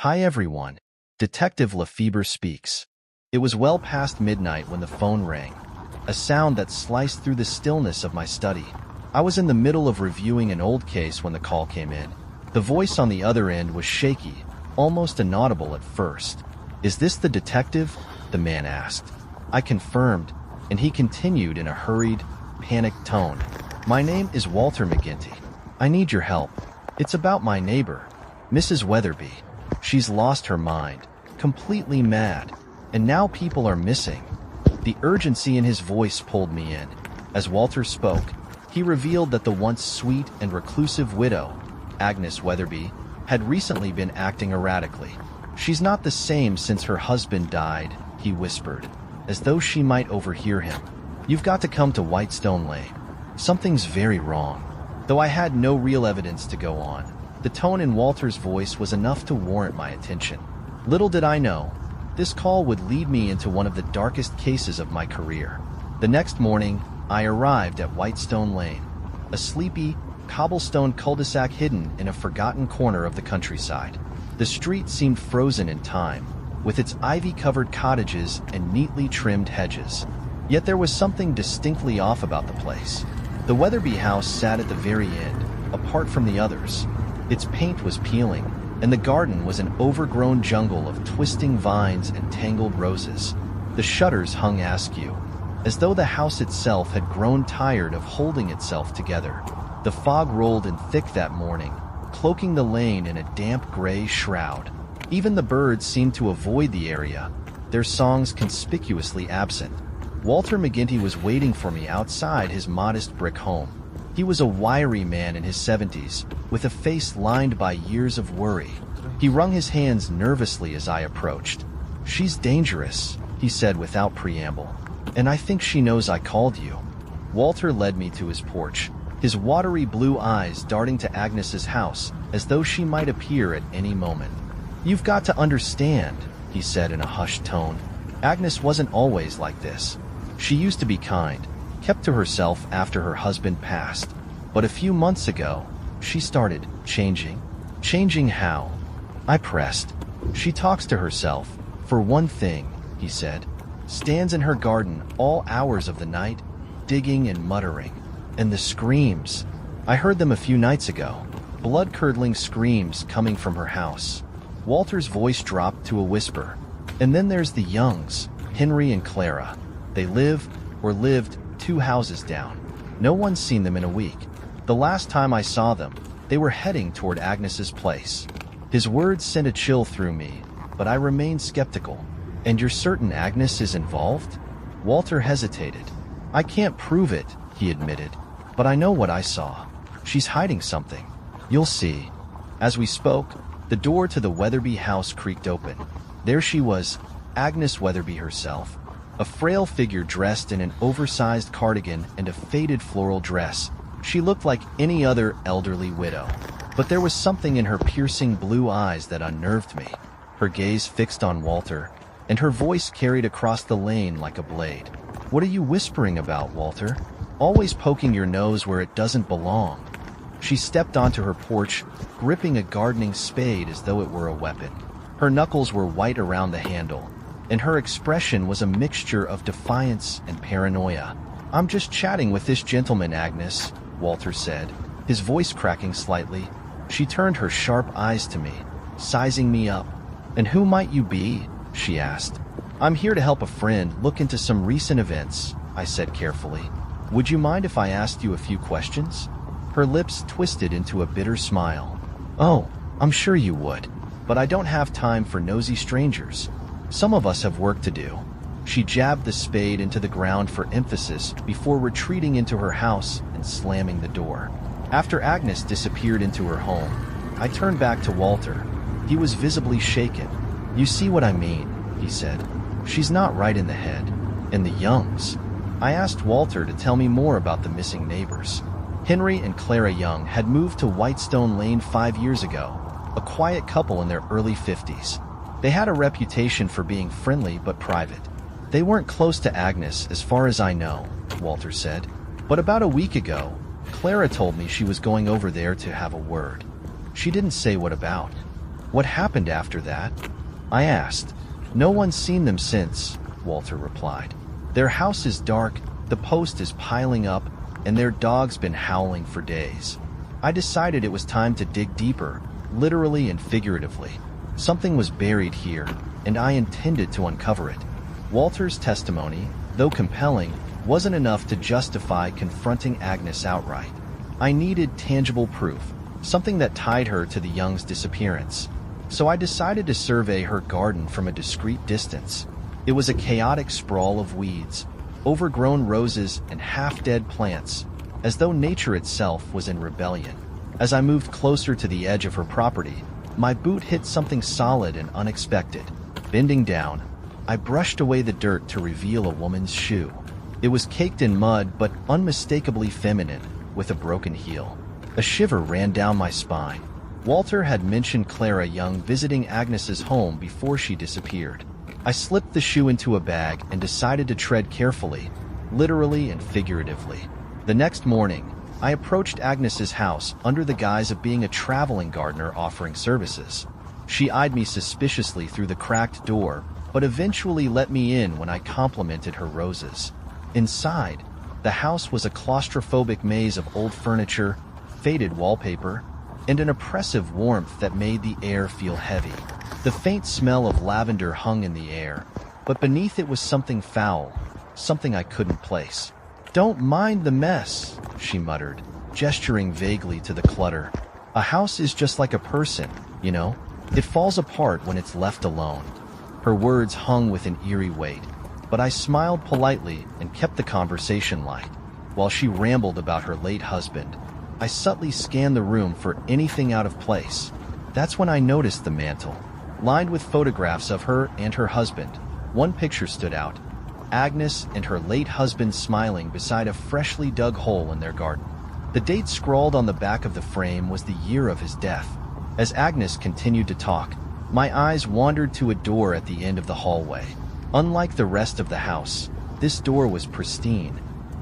Hi everyone. Detective Lefebre speaks. It was well past midnight when the phone rang, a sound that sliced through the stillness of my study. I was in the middle of reviewing an old case when the call came in. The voice on the other end was shaky, almost inaudible at first. "Is this the detective?" the man asked. I confirmed, and he continued in a hurried, panicked tone. "My name is Walter McGinty. I need your help. It's about my neighbor, Mrs. Weatherby. She's lost her mind, completely mad, and now people are missing." The urgency in his voice pulled me in. As Walter spoke, he revealed that the once sweet and reclusive widow, Agnes Weatherby, had recently been acting erratically. "She's not the same since her husband died," he whispered, as though she might overhear him. "You've got to come to Whitestone Lane. Something's very wrong." Though I had no real evidence to go on, the tone in Walter's voice was enough to warrant my attention. Little did I know, this call would lead me into one of the darkest cases of my career. The next morning, I arrived at Whitestone Lane, a sleepy, cobblestone cul-de-sac hidden in a forgotten corner of the countryside. The street seemed frozen in time, with its ivy-covered cottages and neatly trimmed hedges. Yet there was something distinctly off about the place. The Weatherby house sat at the very end, apart from the others. Its paint was peeling, and the garden was an overgrown jungle of twisting vines and tangled roses. The shutters hung askew, as though the house itself had grown tired of holding itself together. The fog rolled in thick that morning, cloaking the lane in a damp gray shroud. Even the birds seemed to avoid the area, their songs conspicuously absent. Walter McGinty was waiting for me outside his modest brick home. He was a wiry man in his 70s, with a face lined by years of worry. He wrung his hands nervously as I approached. "She's dangerous," he said without preamble, "and I think she knows I called you." Walter led me to his porch, his watery blue eyes darting to Agnes's house as though she might appear at any moment. "You've got to understand," he said in a hushed tone. "Agnes wasn't always like this. She used to be kind, kept to herself after her husband passed. But a few months ago, she started changing." "Changing how?" I pressed. "She talks to herself, for one thing," he said. "Stands in her garden all hours of the night, digging and muttering. And the screams. I heard them a few nights ago, blood-curdling screams coming from her house." Walter's voice dropped to a whisper. "And then there's the Youngs, Henry and Clara. They live, or lived, 2 houses down. No one's seen them in a week. The last time I saw them, they were heading toward Agnes's place." His words sent a chill through me, but I remained skeptical. "And you're certain Agnes is involved?" Walter hesitated. "I can't prove it," he admitted, "but I know what I saw. She's hiding something. You'll see." As we spoke, the door to the Weatherby house creaked open. There she was, Agnes Weatherby herself, a frail figure dressed in an oversized cardigan and a faded floral dress. She looked like any other elderly widow, but there was something in her piercing blue eyes that unnerved me. Her gaze fixed on Walter, and her voice carried across the lane like a blade. "What are you whispering about, Walter? Always poking your nose where it doesn't belong." She stepped onto her porch, gripping a gardening spade as though it were a weapon. Her knuckles were white around the handle, and her expression was a mixture of defiance and paranoia. "I'm just chatting with this gentleman, Agnes," Walter said, his voice cracking slightly. She turned her sharp eyes to me, sizing me up. "And who might you be?" she asked. "I'm here to help a friend look into some recent events," I said carefully. "Would you mind if I asked you a few questions?" Her lips twisted into a bitter smile. "Oh, I'm sure you would, but I don't have time for nosy strangers. Some of us have work to do." She jabbed the spade into the ground for emphasis before retreating into her house and slamming the door. After Agnes disappeared into her home, I turned back to Walter. He was visibly shaken. "You see what I mean," he said. "She's not right in the head. And the Youngs." I asked Walter to tell me more about the missing neighbors. Henry and Clara Young had moved to Whitestone Lane 5 years ago, a quiet couple in their early 50s. They had a reputation for being friendly but private. "They weren't close to Agnes as far as I know," Walter said. "But about a week ago, Clara told me she was going over there to have a word. She didn't say what about." What happened after that? I asked. No one's seen them since, Walter replied. Their house is dark, the post is piling up, and their dog's been howling for days. I decided it was time to dig deeper, literally and figuratively. Something was buried here, and I intended to uncover it. Walter's testimony, though compelling, wasn't enough to justify confronting Agnes outright. I needed tangible proof, something that tied her to the Youngs' disappearance. So I decided to survey her garden from a discreet distance. It was a chaotic sprawl of weeds, overgrown roses, and half-dead plants, as though nature itself was in rebellion. As I moved closer to the edge of her property, my boot hit something solid and unexpected. Bending down, I brushed away the dirt to reveal a woman's shoe. It was caked in mud but unmistakably feminine, with a broken heel. A shiver ran down my spine. Walter had mentioned Clara Young visiting Agnes's home before she disappeared. I slipped the shoe into a bag and decided to tread carefully, literally and figuratively. The next morning, I approached Agnes's house under the guise of being a traveling gardener offering services. She eyed me suspiciously through the cracked door, but eventually let me in when I complimented her roses. Inside, the house was a claustrophobic maze of old furniture, faded wallpaper, and an oppressive warmth that made the air feel heavy. The faint smell of lavender hung in the air, but beneath it was something foul, something I couldn't place. "Don't mind the mess," she muttered, gesturing vaguely to the clutter. "A house is just like a person, you know? It falls apart when it's left alone." Her words hung with an eerie weight, but I smiled politely and kept the conversation light. While she rambled about her late husband, I subtly scanned the room for anything out of place. That's when I noticed the mantel, lined with photographs of her and her husband. One picture stood out: Agnes and her late husband smiling beside a freshly dug hole in their garden. The date scrawled on the back of the frame was the year of his death. As Agnes continued to talk, my eyes wandered to a door at the end of the hallway. Unlike the rest of the house, this door was pristine,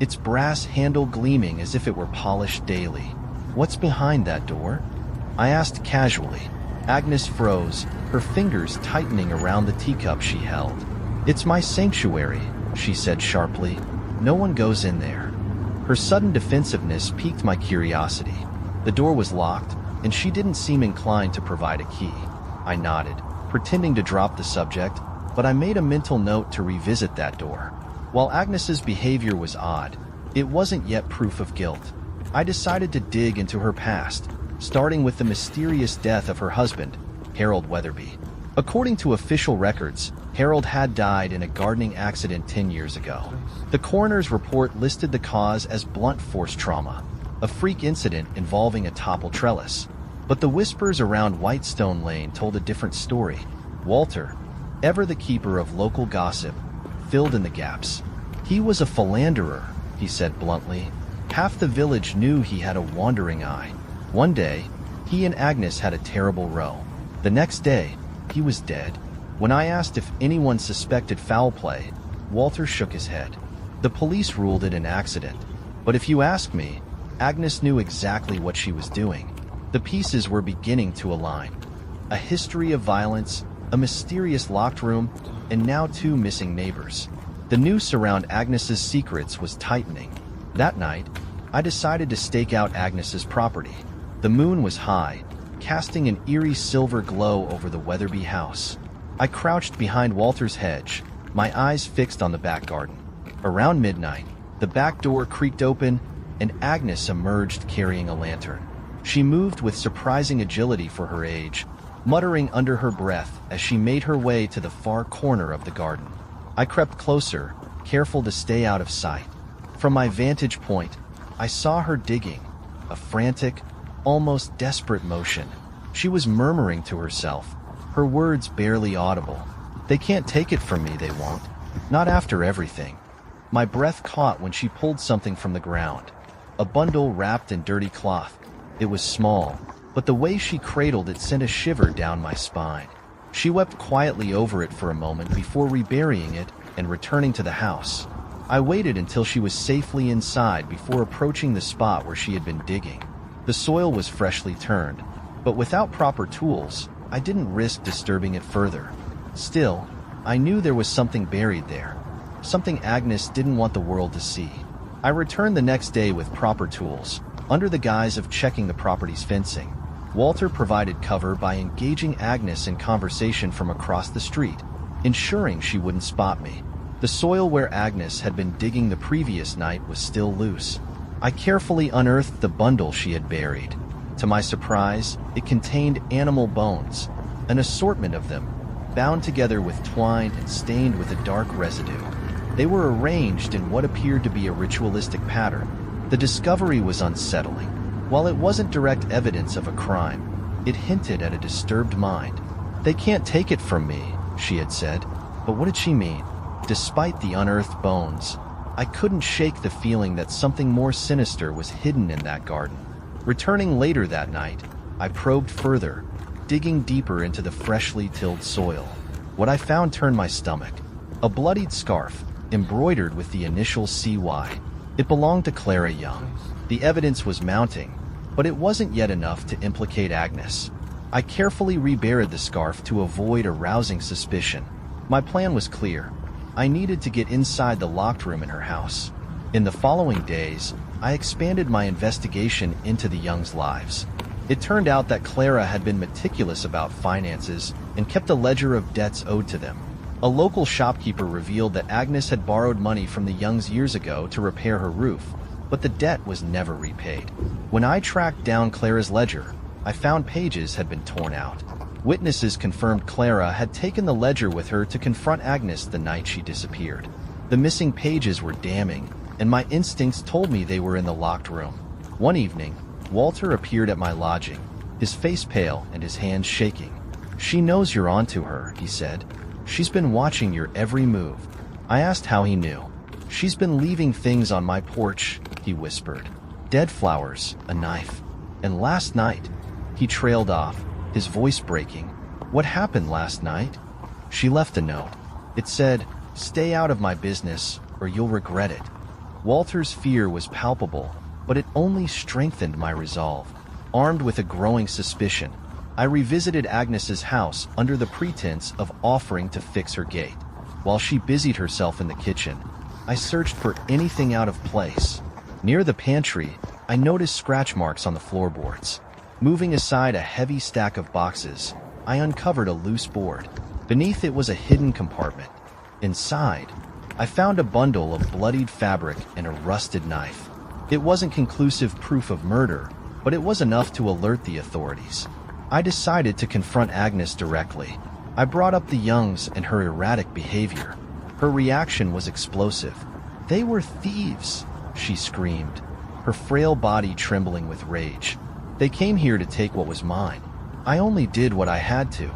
its brass handle gleaming as if it were polished daily. "What's behind that door?" I asked casually. Agnes froze, her fingers tightening around the teacup she held. "It's my sanctuary," she said sharply. "No one goes in there." Her sudden defensiveness piqued my curiosity. The door was locked, and she didn't seem inclined to provide a key. I nodded, pretending to drop the subject, but I made a mental note to revisit that door. While Agnes's behavior was odd, it wasn't yet proof of guilt. I decided to dig into her past, starting with the mysterious death of her husband, Harold Weatherby. According to official records, Harold had died in a gardening accident 10 years ago. The coroner's report listed the cause as blunt force trauma, a freak incident involving a toppled trellis. But the whispers around Whitestone Lane told a different story. Walter, ever the keeper of local gossip, filled in the gaps. "He was a philanderer," he said bluntly. "Half the village knew he had a wandering eye. One day, he and Agnes had a terrible row. The next day, he was dead." When I asked if anyone suspected foul play, Walter shook his head. "The police ruled it an accident. But if you ask me, Agnes knew exactly what she was doing." The pieces were beginning to align. A history of violence, a mysterious locked room, and now 2 missing neighbors. The noose around Agnes's secrets was tightening. That night, I decided to stake out Agnes's property. The moon was high, casting an eerie silver glow over the Weatherby house. I crouched behind Walter's hedge, my eyes fixed on the back garden. Around midnight, the back door creaked open, and Agnes emerged carrying a lantern. She moved with surprising agility for her age, muttering under her breath as she made her way to the far corner of the garden. I crept closer, careful to stay out of sight. From my vantage point, I saw her digging, a frantic, almost desperate motion. She was murmuring to herself, her words barely audible. "They can't take it from me, they won't. Not after everything." My breath caught when she pulled something from the ground, a bundle wrapped in dirty cloth. It was small, but the way she cradled it sent a shiver down my spine. She wept quietly over it for a moment before reburying it and returning to the house. I waited until she was safely inside before approaching the spot where she had been digging. The soil was freshly turned, but without proper tools, I didn't risk disturbing it further. Still, I knew there was something buried there, something Agnes didn't want the world to see. I returned the next day with proper tools, under the guise of checking the property's fencing. Walter provided cover by engaging Agnes in conversation from across the street, ensuring she wouldn't spot me. The soil where Agnes had been digging the previous night was still loose. I carefully unearthed the bundle she had buried. To my surprise, it contained animal bones, an assortment of them, bound together with twine and stained with a dark residue. They were arranged in what appeared to be a ritualistic pattern. The discovery was unsettling. While it wasn't direct evidence of a crime, it hinted at a disturbed mind. "They can't take it from me," she had said. But what did she mean? Despite the unearthed bones, I couldn't shake the feeling that something more sinister was hidden in that garden. Returning later that night, I probed further, digging deeper into the freshly tilled soil. What I found turned my stomach. A bloodied scarf, embroidered with the initial CY. It belonged to Clara Young. The evidence was mounting, but it wasn't yet enough to implicate Agnes. I carefully reburied the scarf to avoid arousing suspicion. My plan was clear. I needed to get inside the locked room in her house. In the following days, I expanded my investigation into the Youngs' lives. It turned out that Clara had been meticulous about finances and kept a ledger of debts owed to them. A local shopkeeper revealed that Agnes had borrowed money from the Youngs years ago to repair her roof, but the debt was never repaid. When I tracked down Clara's ledger, I found pages had been torn out. Witnesses confirmed Clara had taken the ledger with her to confront Agnes the night she disappeared. The missing pages were damning, and my instincts told me they were in the locked room. One evening, Walter appeared at my lodging, his face pale and his hands shaking. "She knows you're onto her," he said. "She's been watching your every move." I asked how he knew. "She's been leaving things on my porch," he whispered. "Dead flowers, a knife. And last night," he trailed off, his voice breaking. "What happened last night?" "She left a note. It said, 'Stay out of my business, or you'll regret it.'" Walter's fear was palpable, but it only strengthened my resolve. Armed with a growing suspicion, I revisited Agnes's house under the pretense of offering to fix her gate. While she busied herself in the kitchen, I searched for anything out of place. Near the pantry, I noticed scratch marks on the floorboards. Moving aside a heavy stack of boxes, I uncovered a loose board. Beneath it was a hidden compartment. Inside, I found a bundle of bloodied fabric and a rusted knife. It wasn't conclusive proof of murder, but it was enough to alert the authorities. I decided to confront Agnes directly. I brought up the Youngs and her erratic behavior. Her reaction was explosive. "They were thieves," she screamed, her frail body trembling with rage. "They came here to take what was mine. I only did what I had to."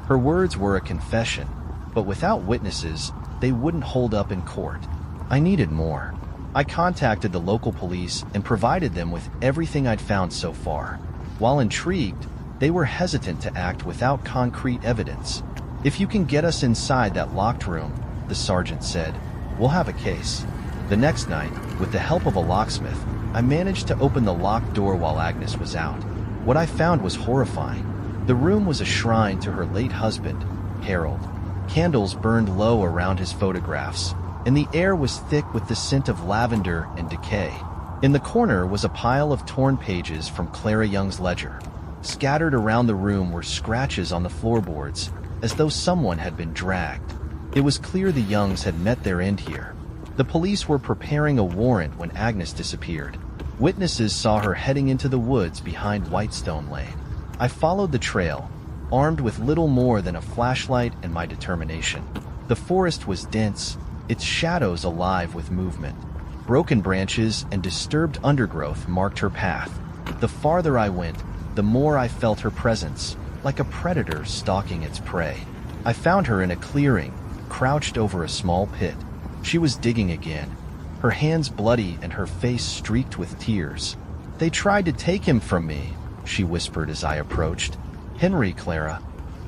Her words were a confession, but without witnesses, they wouldn't hold up in court. I needed more. I contacted the local police and provided them with everything I'd found so far. While intrigued, they were hesitant to act without concrete evidence. "If you can get us inside that locked room," the sergeant said, "we'll have a case." The next night, with the help of a locksmith, I managed to open the locked door while Agnes was out. What I found was horrifying. The room was a shrine to her late husband, Harold. Candles burned low around his photographs, and the air was thick with the scent of lavender and decay. In the corner was a pile of torn pages from Clara Young's ledger. Scattered around the room were scratches on the floorboards, as though someone had been dragged. It was clear the Youngs had met their end here. The police were preparing a warrant when Agnes disappeared. Witnesses saw her heading into the woods behind Whitestone Lane. I followed the trail, armed with little more than a flashlight and my determination. The forest was dense, its shadows alive with movement. Broken branches and disturbed undergrowth marked her path. The farther I went, the more I felt her presence, like a predator stalking its prey. I found her in a clearing, crouched over a small pit. She was digging again, her hands bloody and her face streaked with tears. "They tried to take him from me," she whispered as I approached. "Henry, Clara.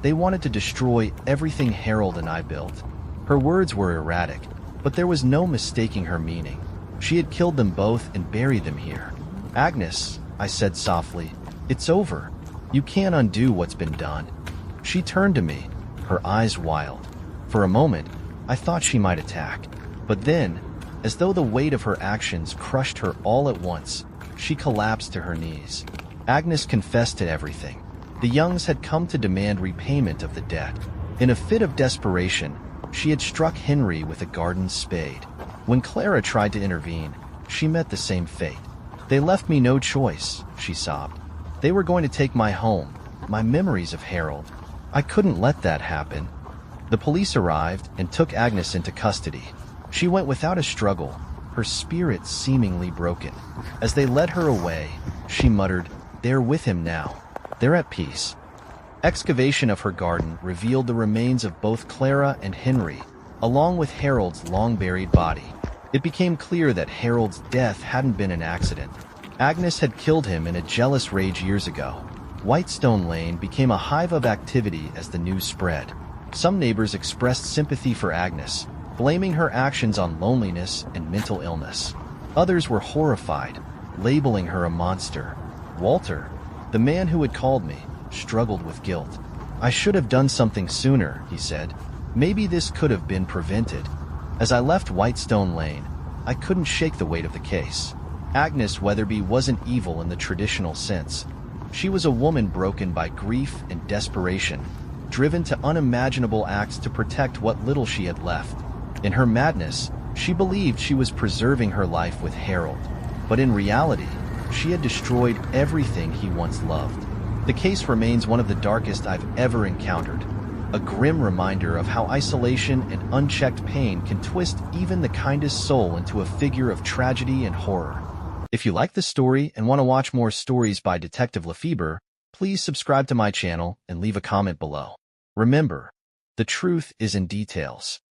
They wanted to destroy everything Harold and I built." Her words were erratic, but there was no mistaking her meaning. She had killed them both and buried them here. "Agnes," I said softly, "it's over. You can't undo what's been done." She turned to me, her eyes wild. For a moment, I thought she might attack. But then, as though the weight of her actions crushed her all at once, she collapsed to her knees. Agnes confessed to everything. The Youngs had come to demand repayment of the debt. In a fit of desperation, she had struck Henry with a garden spade. When Clara tried to intervene, she met the same fate. They left me no choice, she sobbed. They were going to take my home, my memories of Harold. I couldn't let that happen. The police arrived and took Agnes into custody. She went without a struggle, her spirit seemingly broken. As they led her away, she muttered, "They're with him now. They're at peace." Excavation of her garden revealed the remains of both Clara and Henry, along with Harold's long-buried body. It became clear that Harold's death hadn't been an accident. Agnes had killed him in a jealous rage years ago. Whitestone Lane became a hive of activity as the news spread. Some neighbors expressed sympathy for Agnes, blaming her actions on loneliness and mental illness. Others were horrified, labeling her a monster. Walter, the man who had called me, struggled with guilt. "I should have done something sooner," he said. "Maybe this could have been prevented." As I left Whitestone Lane, I couldn't shake the weight of the case. Agnes Weatherby wasn't evil in the traditional sense. She was a woman broken by grief and desperation, driven to unimaginable acts to protect what little she had left. In her madness, she believed she was preserving her life with Harold, but in reality, she had destroyed everything he once loved. The case remains one of the darkest I've ever encountered, a grim reminder of how isolation and unchecked pain can twist even the kindest soul into a figure of tragedy and horror. If you like the story and want to watch more stories by Detective Lefebre, please subscribe to my channel and leave a comment below. Remember, the truth is in details.